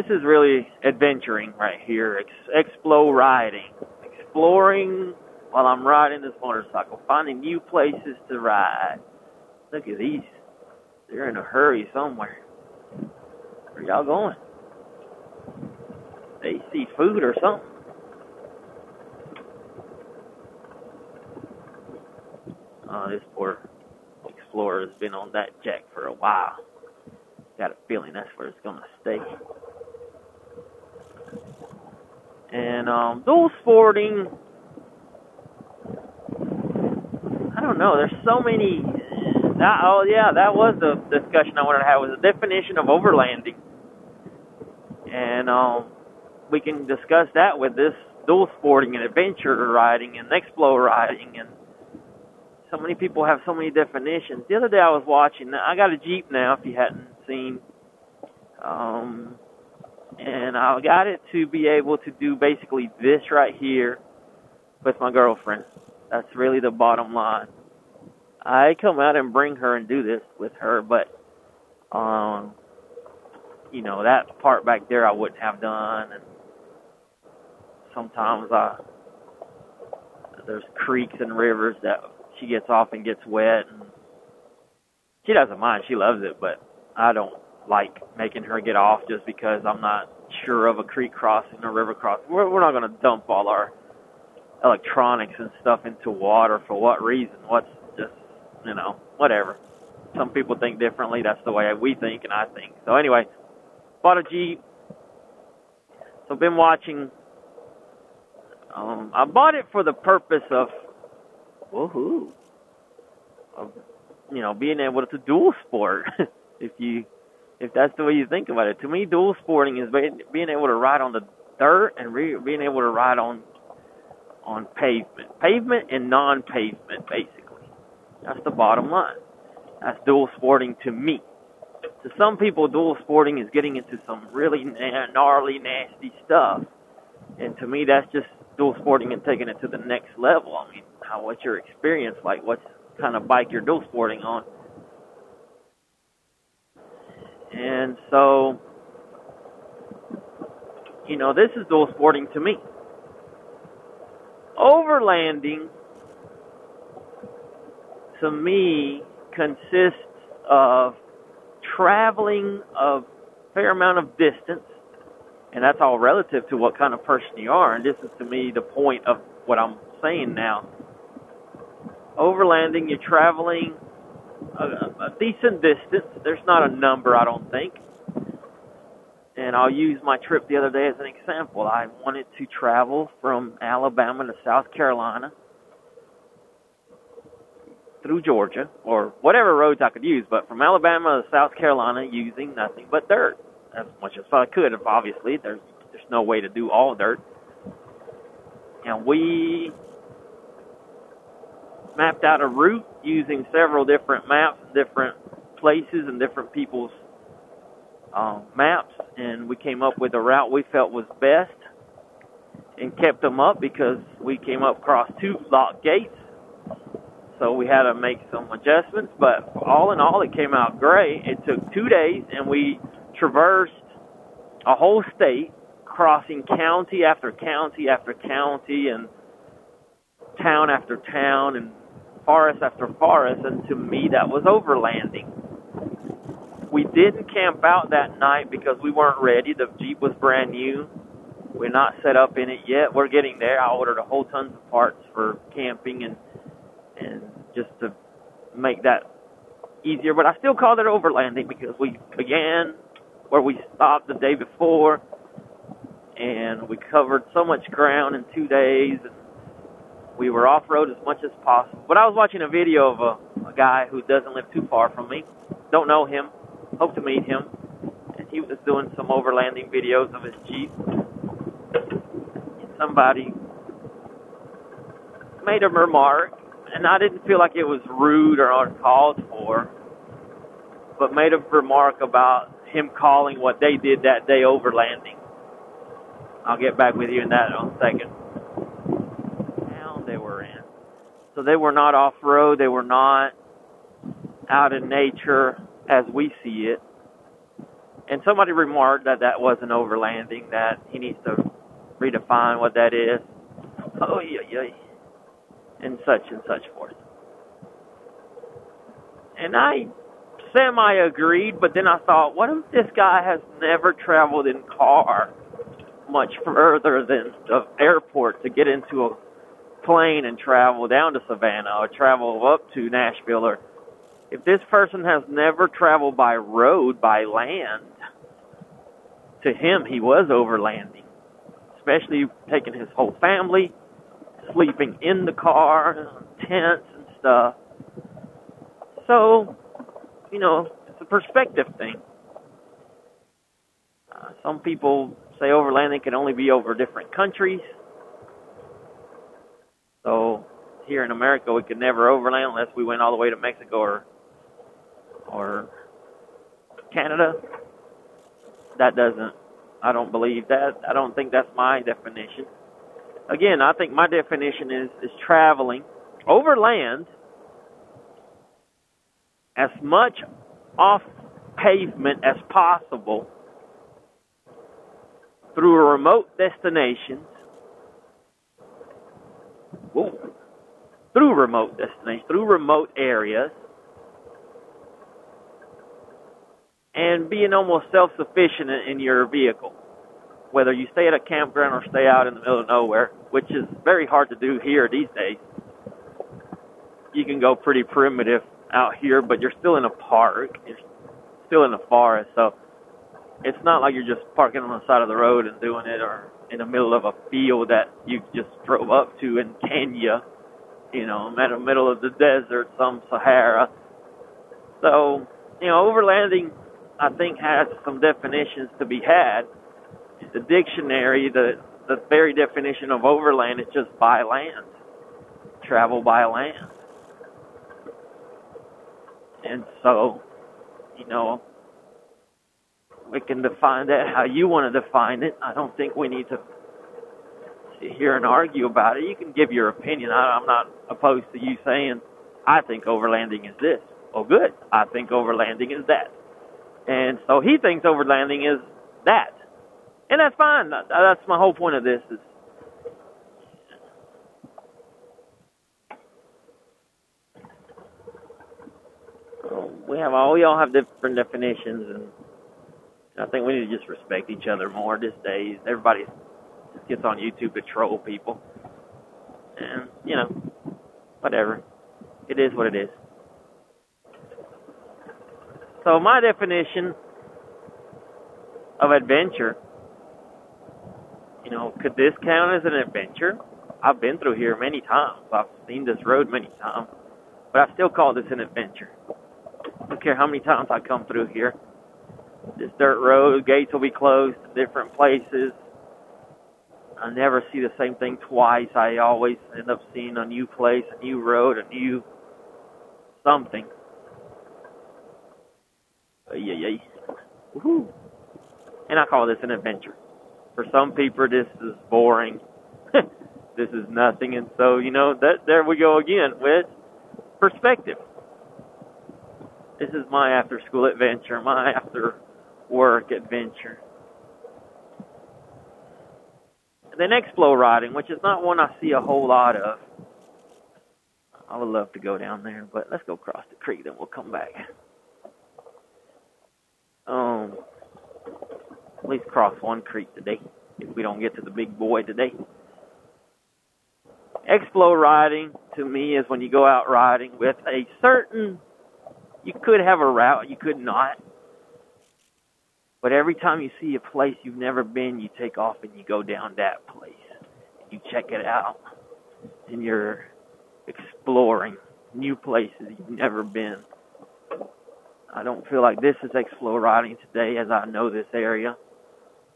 This is really adventuring right here. Explo riding. Exploring while I'm riding this motorcycle. Finding new places to ride. Look at these. They're in a hurry somewhere. Where y'all going? They see food or something. Oh, this poor Explorer has been on that jack for a while. Got a feeling that's where it's going to stay. And dual sporting, I don't know. There's so many. That was the discussion I wanted to have. Was the definition of overlanding, and we can discuss that with this dual sporting and adventure riding and Explo riding, and so many people have so many definitions. The other day I was watching. I got a Jeep now. If you hadn't seen. And I got it to be able to do basically this right here with my girlfriend. That's really the bottom line. I come out and bring her and do this with her, but, that part back there I wouldn't have done. And sometimes there's creeks and rivers that she gets off and gets wet. And she doesn't mind. She loves it, but I don't like making her get off just because I'm not sure of a creek crossing or river crossing. We're not going to dump all our electronics and stuff into water for what reason? What's just, whatever. Some people think differently. That's the way we think and I think. So anyway, bought a Jeep. So I've been watching. I bought it for the purpose of, being able to dual sport. If that's the way you think about it. To me, dual sporting is being able to ride on the dirt and being able to ride on pavement. Pavement and non-pavement, basically. That's the bottom line. That's dual sporting to me. To some people, dual sporting is getting into some really gnarly, nasty stuff. And to me, that's just dual sporting and taking it to the next level. I mean, what's your experience like? What kind of bike you're dual sporting on? And so, this is dual sporting to me. Overlanding, to me, consists of traveling a fair amount of distance, and that's all relative to what kind of person you are, and this is, to me, the point of what I'm saying now. Overlanding, you're traveling a decent distance. There's not a number, I don't think. And I'll use my trip the other day as an example. I wanted to travel from Alabama to South Carolina through Georgia, or whatever roads I could use, but from Alabama to South Carolina using nothing but dirt, as much as I could. Obviously, there's no way to do all dirt. And we mapped out a route using several different maps, different places, and different people's maps, and we came up with a route we felt was best and kept them up because we came up across 2 lock gates, so we had to make some adjustments, but all in all, it came out great. It took 2 days, and we traversed a whole state, crossing county after county after county, and town after town, and forest after forest, and to me, that was overlanding. We didn't camp out that night because we weren't ready. The Jeep was brand new. We're not set up in it yet. We're getting there. I ordered a whole tons of parts for camping and just to make that easier. But I still called it overlanding because we began where we stopped the day before, and we covered so much ground in 2 days. And we were off-road as much as possible. But I was watching a video of a guy who doesn't live too far from me. Don't know him. Hope to meet him. And he was doing some overlanding videos of his Jeep. And somebody made a remark, and I didn't feel like it was rude or uncalled for, but made a remark about him calling what they did that day overlanding. I'll get back with you in that in a second. Town they were in. So they were not off-road. They were not out in nature as we see it. And somebody remarked that that wasn't overlanding, that he needs to redefine what that is. Oh, yeah. And such forth. And I semi-agreed, but then I thought, what if this guy has never traveled in car much further than the airport to get into a plane and travel down to Savannah or travel up to Nashville? Or if this person has never traveled by road, by land, to him he was overlanding, especially taking his whole family, sleeping in the car, tents and stuff. So, you know, it's a perspective thing. Some people say overlanding can only be over different countries. So here in America, we could never overland unless we went all the way to Mexico or Canada. I don't believe that. I don't think that's my definition. Again, I think my definition is traveling over land as much off pavement as possible through remote destinations. Through remote areas, and being almost self-sufficient in your vehicle. Whether you stay at a campground or stay out in the middle of nowhere, which is very hard to do here these days. You can go pretty primitive out here, but you're still in a park. You're still in a forest, so it's not like you're just parking on the side of the road and doing it, or in the middle of a field that you just drove up to in Kenya, you know, in the middle of the desert, some Sahara. So, you know, overlanding, I think, has some definitions to be had. The dictionary, the very definition of overland is just by land, travel by land. And so, you know, we can define that how you want to define it. I don't think we need to sit here and argue about it. You can give your opinion. I'm not opposed to you saying, I think overlanding is this. Oh, good. I think overlanding is that. And so he thinks overlanding is that. And that's fine. That's my whole point of this. Is we all have different definitions, and I think we need to just respect each other more these days. Everybody just gets on YouTube to troll people. And, you know, whatever. It is what it is. So my definition of adventure, you know, could this count as an adventure? I've been through here many times. I've seen this road many times. But I still call this an adventure. I don't care how many times I come through here. This dirt road, gates will be closed to different places. I never see the same thing twice. I always end up seeing a new place, a new road, a new something. Woohoo. And I call this an adventure. For some people, this is boring. This is nothing. And so, you know, there we go again with perspective. This is my after-school adventure, my after-work adventure. And then Explo riding, which is not one I see a whole lot of. I would love to go down there, but let's go across the creek, then we'll come back. At least cross one creek today, if we don't get to the big boy today. Explo riding, to me, is when you go out riding with a certain... You could have a route, you could not. But every time you see a place you've never been, you take off and you go down that place. You check it out. And you're exploring new places you've never been. I don't feel like this is Explo riding today, as I know this area.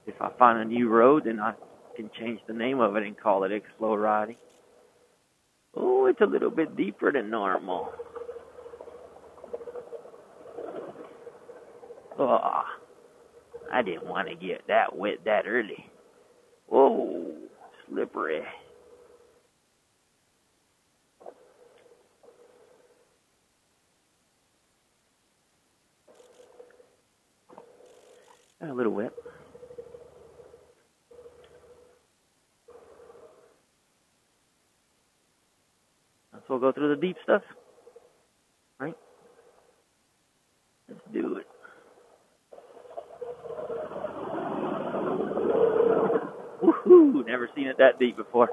If I find a new road, then I can change the name of it and call it Explo riding. Oh, it's a little bit deeper than normal. Oh, I didn't want to get that wet that early. Whoa, slippery. little wet. So we'll go through the deep stuff. Right? Let's do it. Woohoo! Never seen it that deep before.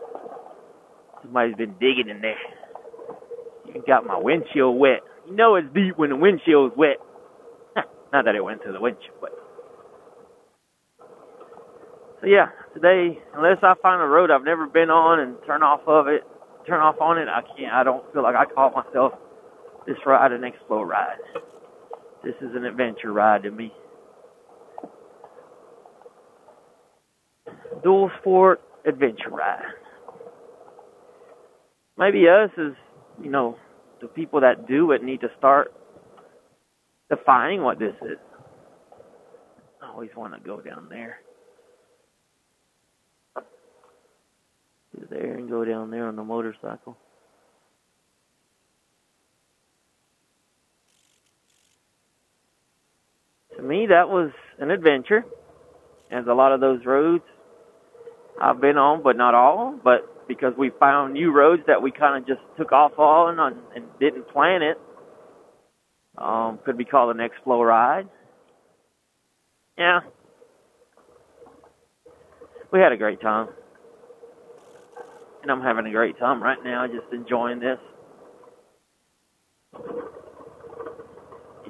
Somebody's been digging in there. Even got my windshield wet. You know it's deep when the windshield's wet. Not that it went to the windshield, but. So yeah, today, unless I find a road I've never been on and turn off on it, I don't feel like I call myself this ride an expo ride. This is an adventure ride to me. Dual sport adventure ride. Maybe us as, the people that do it need to start defining what this is. I always want to go down there. Go there and go down there on the motorcycle. To me, that was an adventure. As a lot of those roads I've been on, but not all. But because we found new roads that we kind of just took off on and didn't plan it, could be called an X-Flow ride. Yeah. We had a great time. And I'm having a great time right now, just enjoying this.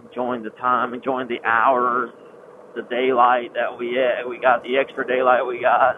Enjoying the time, enjoying the hours, the daylight that we got, the extra daylight we got.